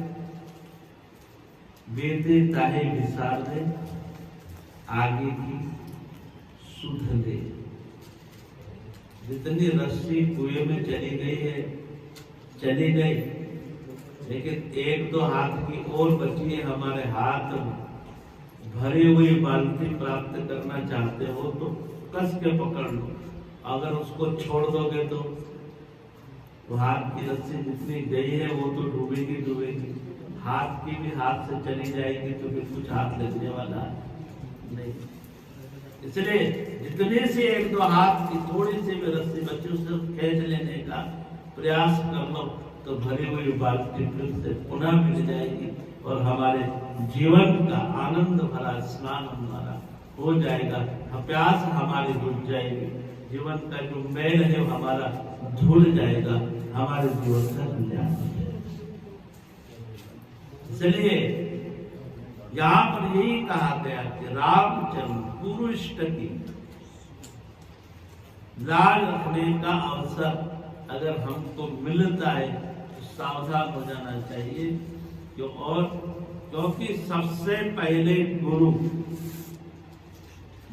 बेटे ताहे विसार दे, आगे की सुध ले। जितनी रस्सी कुएं में चली गई है चली गई, लेकिन एक दो हाथ की और बची है। हमारे हाथ भरी हुई बाल्टी प्राप्त करना चाहते हो तो कस के पकड़ लो, अगर उसको छोड़ दोगे तो हाथ की रस्सी जितनी गई है वो तो डूबेगी डूबेगी, हाथ की भी हाथ से चली जाएगी तो फिर कुछ हाथ लगने वाला नहीं। इसलिए जितने से एक दो हाथ की थोड़ी सी भी रस्सी बच्चे उससे खींच लेने का प्रयास कर लो तो भरी हुई बाल्टी फिर से पुनः मिल जाएगी और हमारे जीवन का आनंद भरा स्नान हमारा हो जाएगा, प्यास हमारी बुझ जाएगी, जीवन का जो मैल है वो हमारा धुल जाएगा, हमारे जीवन का कल्याण हो जाएगा। इसलिए यहाँ पर यही कहा गया कि रामचंद्र गुरु इष्ट की लाज रखने का अवसर अगर हमको मिलता है तो सावधान हो जाना चाहिए। क्योंकि सबसे पहले गुरु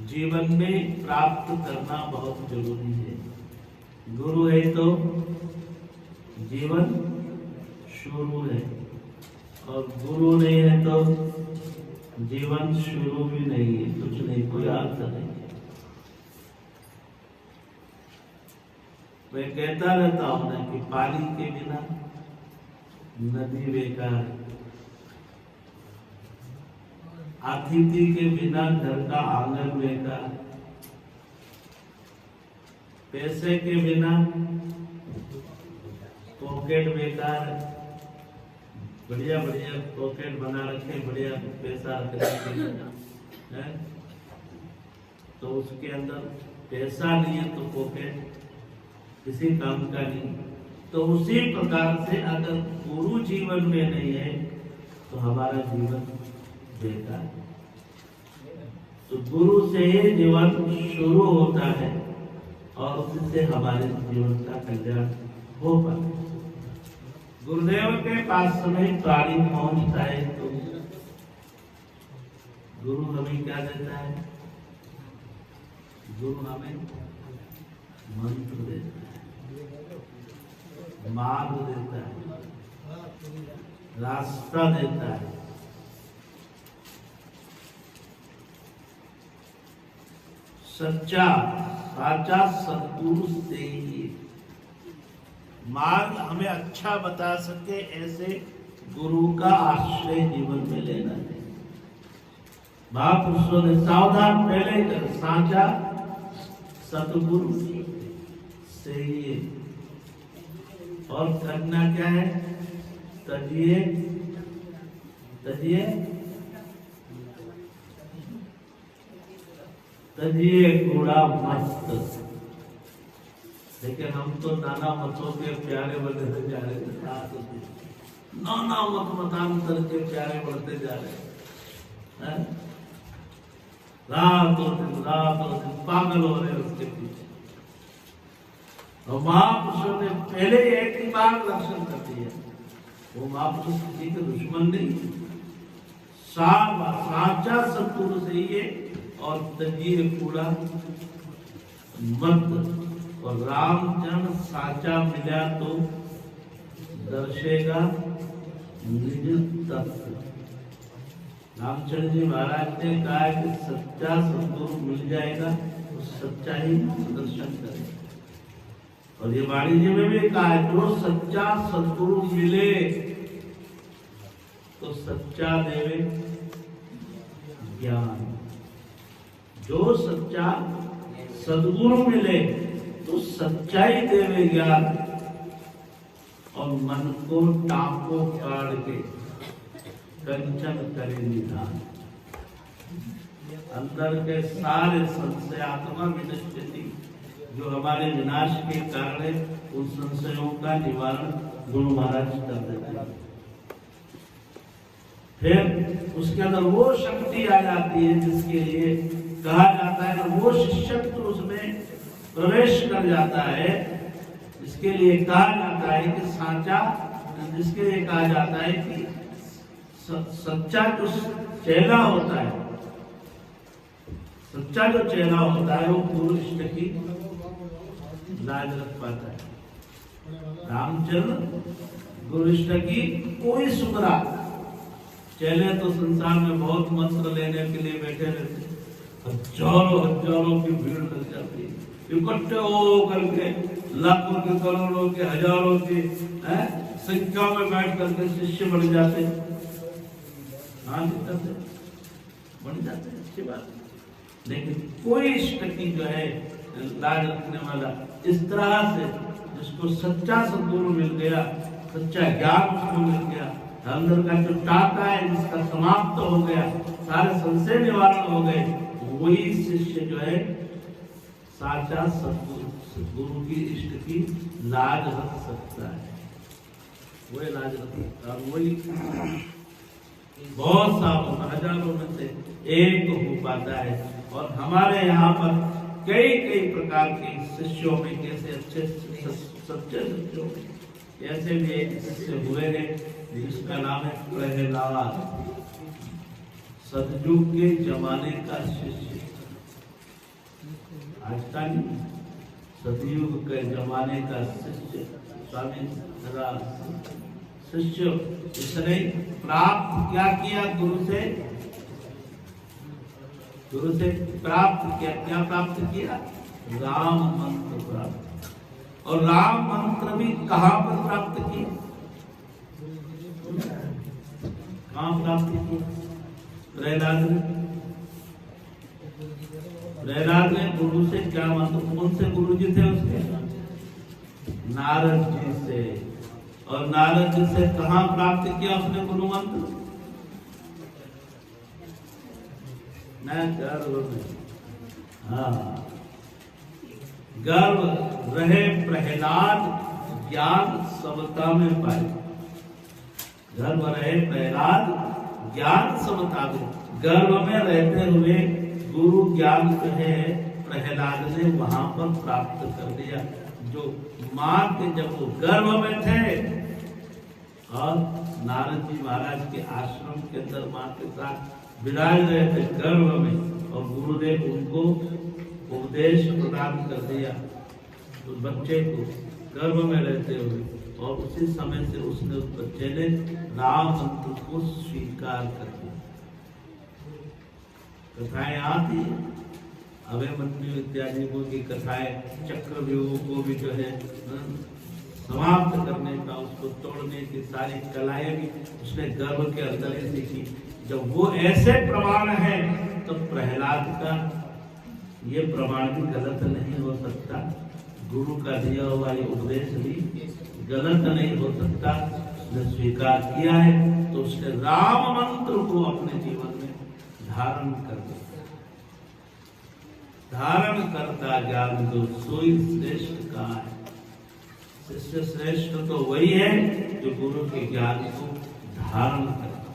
जीवन में प्राप्त करना बहुत जरूरी है। गुरु है तो जीवन शुरू है, और गुरु नहीं है तो जीवन शुरू भी नहीं है, कुछ नहीं, कोई अर्थ नहीं है। मैं कहता रहता हूं ना कि पानी के बिना नदी बेकार, अतिथि के बिना घर का आंगन बेकार, पैसे के बिना पॉकेट बेकार। बढ़िया बढ़िया पॉकेट बना रखे, बढ़िया पैसा रखे, तो उसके अंदर पैसा नहीं है तो पॉकेट किसी काम का नहीं। तो उसी प्रकार से अगर गुरु जीवन में नहीं है तो हमारा जीवन बेकार। तो गुरु से ही जीवन शुरू होता है और उससे हमारे जीवन का कल्याण हो पाता है। गुरुदेव के पास समय प्राणी पहुंचता है तो गुरु हमें क्या देता है? गुरु हमें मंत्र देता है, मार्ग देता है, रास्ता देता है, सच्चा साचा सद्गुरु से ही मार्ग हमें अच्छा बता सके, ऐसे गुरु का आश्रय जीवन में लेना है। महापुरुषों ने सावधान पहले कर, साचा सतगुरु से ही। और करना क्या है? तजिए तजिए तजिए कूड़ा मस्त। लेकिन हम तो नाना मतों के प्यारे बनते जा रहे थे, नाना मत मतांतर के प्यारे बढ़ते जा रहे हैं। रात और दिन पागल हो रहे उसके पीछे। और महापुरुषों ने पहले एक ही बार दर्शन कर दिया। वो महापुरुष किसी के दुश्मन नहीं, साचा सतगुरु से ही। और तजिए कूड़ा मत। और रामचंद्र साचा मिला तो दर्शेगा निज तत्व। रामचंद्र जी महाराज ने कहा कि सच्चा सतगुरु मिल जाएगा तो सच्चा ही दर्शन करेगा। और ये वाणी जी में भी कहा है, जो सच्चा सतगुरु मिले तो सच्चा देवे ज्ञान। जो सच्चा सद्गुरु मिले तो सच्चाई देवे ज्ञान। और मन को टाको काट के कंचन करे निधान। अंदर के सारे संशय आत्मा विनश्यति, जो हमारे विनाश के कारण है, उन संशयों का निवारण गुरु महाराज कर देते हैं। फिर उसके अंदर वो शक्ति आ जाती है जिसके लिए कहा जाता है कि वो शिष्यत्व उसमें प्रवेश कर जाता है, जिसके लिए कहा जाता है कि साचा, जिसके लिए कहा जाता है कि सच्चा जो चेला होता है, सच्चा जो चेला होता है वो गुरु इष्ट की लाज रख पाता है। रामचंद्र गुरु इष्ट की कोई सुधरा। चेले तो संसार में बहुत मंत्र लेने के लिए बैठे रहते, हजारों की भीड़ लग जाती है, इकट्ठे हो करके लाखों के, करोड़ों के, हजारों की संख्या में बैठ करके शिष्य बन जाते। हाँ बन जाते, अच्छी बात। लेकिन कोई इष्ट की जो है लाज रखने वाला, इस तरह से जिसको सच्चा सद्गुरु मिल गया, सच्चा ज्ञान उसको मिल गया, अंदर का जो टाका है जिसका समाप्त हो गया, सारे संशय निवारण हो गए, वही शिष्य जो है साचा सद्गुरु की इष्ट की लाज रख सकता है। वही लाज रख सकता है, वही बहुत सालों में, हजारों में से एक हो पाता है। और हमारे यहाँ पर कई प्रकार के शिष्यों में, कैसे अच्छे सच्चे शिष्यों में, ऐसे भी एक शिष्य हुए हैं जिसका नाम है प्रहलाद। सतयुग के जमाने का शिष्य, आज का नहीं, सतयुग के जमाने का शिष्य, स्वामी शिष्य। इसने प्राप्त क्या किया? गुरु से प्राप्त किया। क्या प्राप्त किया? राम मंत्र प्राप्त। और राम मंत्र भी कहां पर प्राप्त किया? कहां प्राप्त किया? प्रहलाद ने गुरु से क्या मंत्र, कौन से गुरु जी थे उसके? नारद जी से। और नारद जी से कहां प्राप्त किया उसने गुरु मंत्र? गर्भ में। हाँ, गर्भ रहे प्रहलाद ज्ञान समता में पाए। गर्भ रहे प्रहलाद ज्ञान समता में, गर्भ में रहते हुए गुरु ज्ञान जो है प्रहलाद ने वहां पर प्राप्त कर दिया। जो मां के, जब वो गर्भ में थे और नारद जी महाराज के आश्रम के अंदर मां के साथ विराज रहे थे गर्भ में, और गुरुदेव उनको उपदेश प्रदान कर दिया उस बच्चे को गर्भ में रहते हुए। और उसी समय से उसने, उस बच्चे ने राम मंत्र को स्वीकार कर दिया। कथाएं आती है, अभिमन्यु इत्यादि की कथाएं, चक्रव्यूह को भी जो है समाप्त करने का, उसको तोड़ने की सारी कलाएं भी उसने गर्भ के अंदर ही सीखी। जब वो ऐसे प्रमाण है तो प्रहलाद का ये प्रमाण भी गलत नहीं हो सकता, गुरु का दिया हुआ ये उपदेश भी गलत नहीं हो सकता। उसने स्वीकार किया है तो उसने राम मंत्र को अपने जीवन में धारण कर दिया। धारण करता ज्ञान जो सोई श्रेष्ठ का है। शिष्य श्रेष्ठ तो वही है जो गुरु के ज्ञान को धारण करता है।